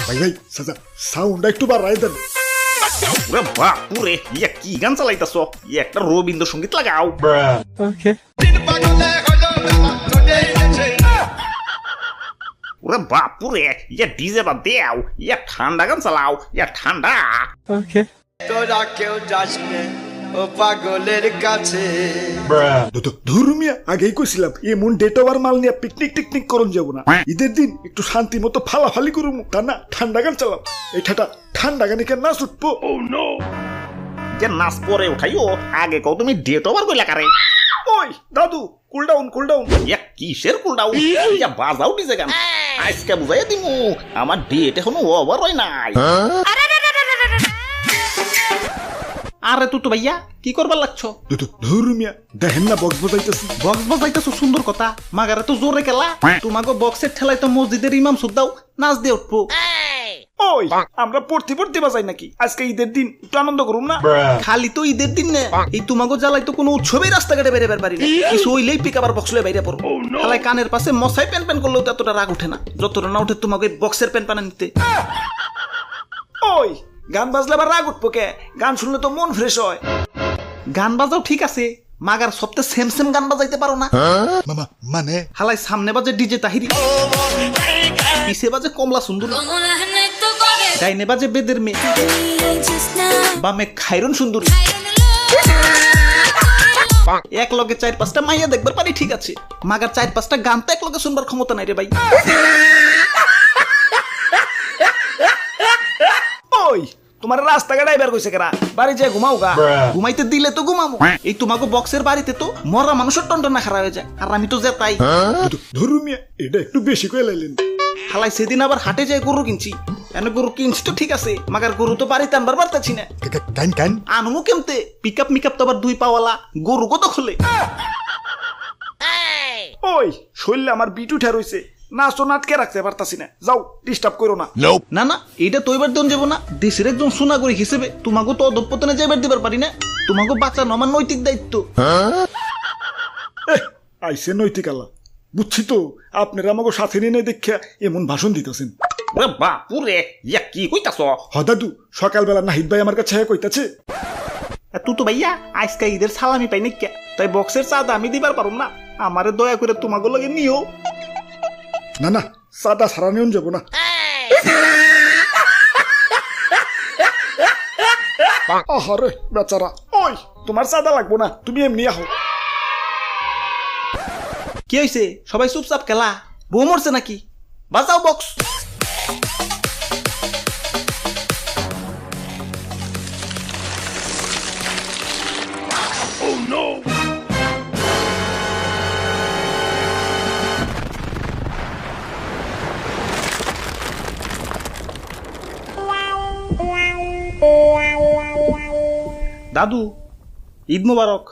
ভাই ভাই সাউন্ডটা একটু বাড়াই দেন। ওরে বাপুরে, ইয়া কি গান চালাইতাছ? একটা রবীন্দ্রসঙ্গীত লাগাও। ওকে। ওরে বাপুরে, ইয়া ডিজে বাদ দেও, ইয়া ঠান্ডা গান চালাও, ইয়া ঠান্ডা। ওকে। তোরা কেউ যাস নে ও পাগলের কাছে। ধর্মিয়া আগেই কইছিলাম এমন ডেট ওভার মাল নিয়ে পিকনিক টিকনিক করুন যাবো না। ঈদের দিন একটু শান্তি মতো ফালাফালি করুম, তা না ঠান্ডা গান চালাম। এটা ঠান্ডা গানে কেন নাচ উঠবো? যে নাচ পরে উঠাইও, আগে কও তুমি ডেট ওভার কইলা কারে? ওই দাদু কুল ডাউন কুল ডাউন। ইয়া কিসের কুল ডাউন? ইয়া বাজাও ডিজে গান। আজকে বুঝাইয়া দিমু আমার ডেট এখনো ওভার হয় নাই। আরে তুই তো ভাইয়া কি করবার লাগছো? ধর্মিয়া দেখেন না বক্স বাজাইতেছি। বক্স বাজাইতেছো সুন্দর কথা, মাগারে তো জোরে খেলা। তোমাকে বক্সের ঠেলাই তো মসজিদের ইমাম সুদ্দাও নাচ দিয়ে উঠবো। ওই আমরা পড়তে পড়তে বাজাই নাকি? আজকে ঈদের দিন একটু আনন্দ করুম না? খালি তো ঈদের দিন না, এই তোমাকে জ্বালাই তো কোনো উৎসবেই রাস্তাঘাটে বেরোবার পারি না। কিছু হইলেই পিক আবার বক্স লয়ে বাইরে পড়ো। খালাই কানের পাশে মশাই প্যান প্যান করলেও তো এতটা রাগ উঠে না, যতটা না উঠে তোমাকে বক্সের প্যান প্যান নিতে। ওই গান বাজলে আবার রাগ উঠবো কে? গান শুনলে তো মন ফ্রেশ হয়। গান বাজাও ঠিক আছে, মাগার সপ্তাহে সেম সেম গান বাজাইতে পারো না? মামা মানে হালাই সামনে বাজে ডিজে তাহিরি, পিছে বাজে কমলা সুন্দর, ডাইনে বাজে বেদের মেয়ে, বামে খাইরন সুন্দরী। এক লগে 4-5টা মাইয়া দেখবার পারি ঠিক আছে, মাগার 4-5টা গান তো এক লগে শুনবার ক্ষমতা নাই রে ভাই। ওই তোমার রাস্তাঘাট আইবার কইছে কেরা? বাড়ি যায় ঘুমাও গা। ঘুমাইতে দিলে তো ঘুমামো, এই তোমাকে বক্সের বাড়িতে তো মরা মানুষের টন্টনা খারাপ হয়ে যায়, আর আমি তো যে তাই। ধর্মিয়া এটা একটু বেশি কয়ে লাইলেন। হালাই সেদিন আবার হাটে যায় গরু কিনছি, এনে গরু কিনছি তো ঠিক আছে, মাগার গরু তো বাড়িতে আনবার পারতাছি না। কান কান আনমু কেমতে? পিকআপ মিকআপ তো আবার 2 পাওয়ালা, গরু কত খুলে। ওই শরীরে আমার বিট উঠে রইছে, নাচো নাটকে রাখতে পারতাছি না। যাও ডিস্টার্ব করো না। না না, এটা তো এবার দিন যাবো না। দেশের একজন সোনাগরি হিসেবে তোমাকে তো অধঃপতনে যাইবার দিবার পারি না। তোমাকে বাঁচানো আমার নৈতিক দায়িত্ব। আইসে নৈতিক আল্লাহ, বুঝছি তো আপনারা আমাকে সাথে নিয়ে দেখা এমন ভাষণ দিতেছেন। বাপুরে, ইয়া কি কইতাছ? হ দাদু, সকালবেলা নাহিদ ভাই আমার কাছে কইতাছে তুই তো ভাইয়া আজকে ঈদের সালামি পাই নাকি, তাই বক্সের চাঁদা আমি দিবার পারুম না, আমারে দয়া করে তোমাকে লগে নিও। না না, চাঁদা ছাড়া নিয়ন যাবো না। আহারে বেচারা। ওই তোমার চাঁদা লাগবো না, তুমি এমনি আহো। কি হয়েছে? সবাই চুপচাপ খেলা, বউ মরছে নাকি? বাজাও বক্স। দাদু ঈদ মোবারক।